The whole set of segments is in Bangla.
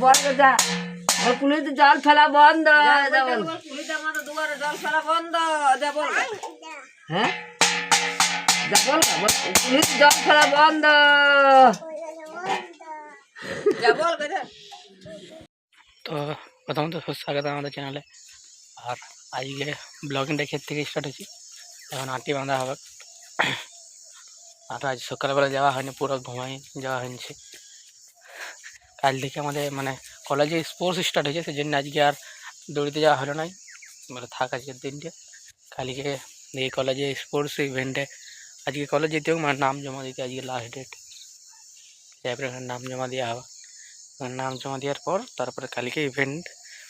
বল যা পুলিশ জল ফেলা বন্ধ পুলিশ আমাদের দুয়ারে জল ফেলা বন্ধ যা বল হ্যাঁ যা বল পুলিশ জল ফেলা বন্ধ যা বল তো প্রথমত স্বাগত আমাদের চ্যানেলে। আর আজকে ব্লগিংটা ক্ষেত থেকে স্টার্ট হয়েছি, এখন আটি বাঁধা হবে। আর আজ সকালবেলা যাওয়া হয়নি, পুরো ঘুমাই যাওয়া হয়েছে। কাল থেকে আমাদের মানে কলেজে স্পোর্টস স্টার্ট হয়েছে, সেই জন্য আজকে আর দৌড়িতে যাওয়া হলো নাই, বলে থাক আজকের দিনটা। কালকে এই কলেজে স্পোর্টস ইভেন্টে আজকে কলেজ যেতে হোক, মানে নাম জমা দিতে আজকে লাস্ট ডেট। তারপরে নাম জমা দেওয়া হবে, নাম জমা দেওয়ার পর তারপরে কালকে ইভেন্ট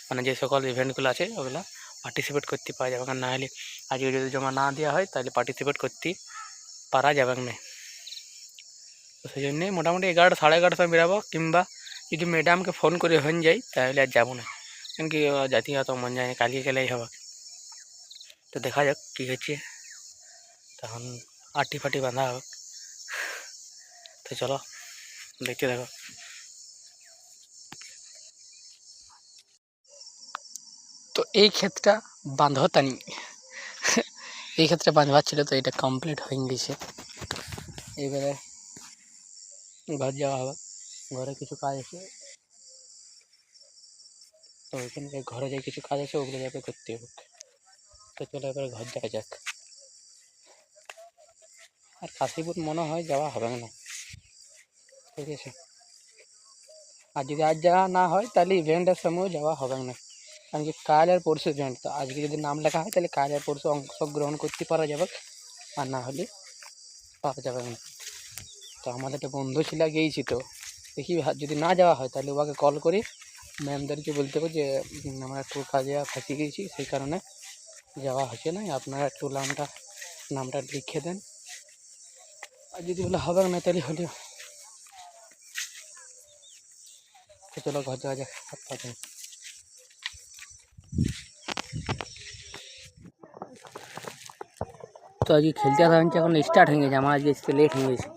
মানে যে সকল ইভেন্টগুলো আছে ওগুলো পার্টিসিপেট করতে পারা যাবে। কারণ না হলে আজকে যদি জমা না দেওয়া হয় তাহলে পার্টিসিপেট করতে পারা যাবে না। তো সেই জন্যে মোটামুটি 11টা সাড়ে 11টার সময় বেরাবো, কিংবা যদি ম্যাডামকে ফোন করে হয়ে যায় তাহলে আর যাবো না, কারণ কি জাতি অত মন যায় না, কালকে গেলেই হবে। তো দেখা যাক কী হচ্ছে, তখন আটি ফাটি বাঁধা হবে। তো চলো দেখতে দেখো। তো এই ক্ষেত্রটা বাঁধতানি এই ক্ষেত্রে বাঁধবার ছিল, তো এটা কমপ্লিট হয়ে গেছে। এবারে ঘর যাওয়া হবে, ঘরে কিছু কাজ আছে, তো ওইখানে ঘরে যে কিছু কাজ আছে ওগুলো যাবে করতে হবে। তো চলো এবারে ঘর যাওয়া যাক। আর কাশীপুর মনে হয় যাওয়া হবে না, ঠিক আছে। আর যদি আজ যাওয়া না হয় তাহলে ইভেন্টের সময়ও যাওয়া হবে না, কারণ কি কাল আর পরশু ইভেন্ট। তো আজকে যদি নাম লেখা হয় তাহলে কাল আর পরশু অংশগ্রহণ করতে পারা যাবে, আর না হলে পাওয়া যাবে না। তো আমাদের একটা বন্ধু ছিল গিয়েছি, তো দেখি যদি না যাওয়া হয় তাহলে ওকে কল করি, ম্যামদেরকে বলতে হবে যে আমরা একটু কাজে ফাঁসি গিয়েছি, সেই কারণে যাওয়া হচ্ছে না, আপনারা একটু নামটা লিখে দেন। আর যদি বলে হবে না তাহলে হলেও চলো ঘর যাওয়া যাক। তো আজকে খেলতে আসা হচ্ছে, এখন স্টার্ট হয়ে গেছে, আমার আজকে আসতে লেট হয়ে গেছে।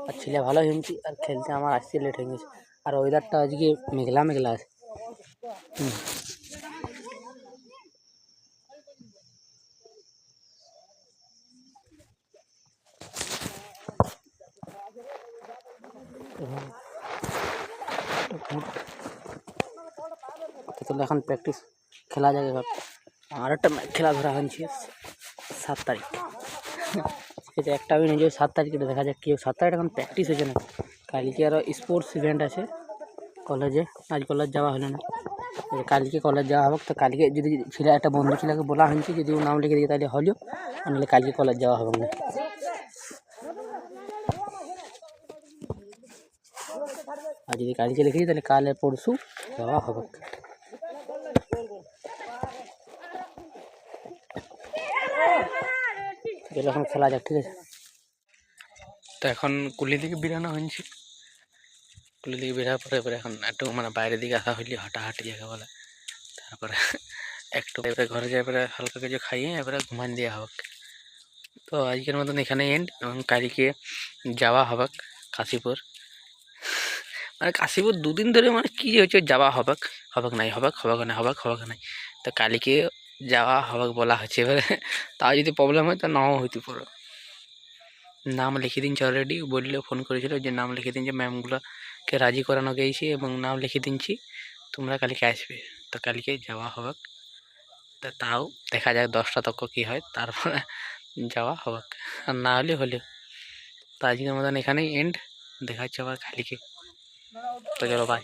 আর ছেলে ভালো হয়েছি, আর খেলতে আমার আসতে লেট হয়ে গেছে। আর ওয়েদারটা আজকে মেঘলা মেঘলা আছে। তাহলে এখন প্র্যাকটিস খেলা যাবে। এবার আর একটা খেলা ধরা হয়েছে 7 তারিখ, ঠিক আছে। একটা আমি নিজেও 7 তারিখে দেখা যাক কেউ 7 তারিখ এখন প্র্যাকটিস হয়েছে না। কালকে আরও স্পোর্টস ইভেন্ট আছে কলেজে, আজ কলেজ যাওয়া হলো না, কালকে কলেজ যাওয়া হবে। তো কালকে যদি ছেলে একটা বন্ধু ছেলেকে বলা হয়েছে যদি ও নাম লিখে দিয়ে তাহলে হলেও, নাহলে কালকে কলেজ যাওয়া হবে না। আর যদি কালকে লিখে দিই তাহলে কাল পরশু যাওয়া হবে। এখন খেলা যাক, ঠিক আছে। তো এখন কুলি দিকে বেরানো হয়েছে, কুলি দিকে বেরার পরে এবারে এখন একটু মানে বাইরের দিকে আসা হইলে হাঁটাহাঁটি জায়গা বলে, তারপরে একটু এবারে ঘরে যাই, এবারে হালকা কিছু খাইয়ে এবারে ঘুমান দেওয়া হবে। তো আজকের মতন এখানে এন্ড, এবং কালকে যাওয়া হবে কাশীপুর। মানে কাশীপুর দুদিন ধরে মানে কী হচ্ছে যাওয়া হবে নাই, হবে না, হবে নাই। তো কালকে যাওয়া হবে বলা হচ্ছে, এবারে তাও যদি প্রবলেম হয় তা নাও হইতে পারে। নাম লিখে দিনছে অলরেডি, বললে ফোন করেছিল যে নাম লিখে দিন, যে ম্যামগুলোকে রাজি করানো গিয়েছি এবং নাম লিখে দিনছি, তোমরা কালকে আসবে। তো কালকে যাওয়া হবে, তা তাও দেখা যাক 10টা তক কী হয়, তারপরে যাওয়া হবে, আর না হলে হলে। তো আজকের মতন এখানেই এন্ড, দেখা হচ্ছে আবার কালকে। তো চলো বাই।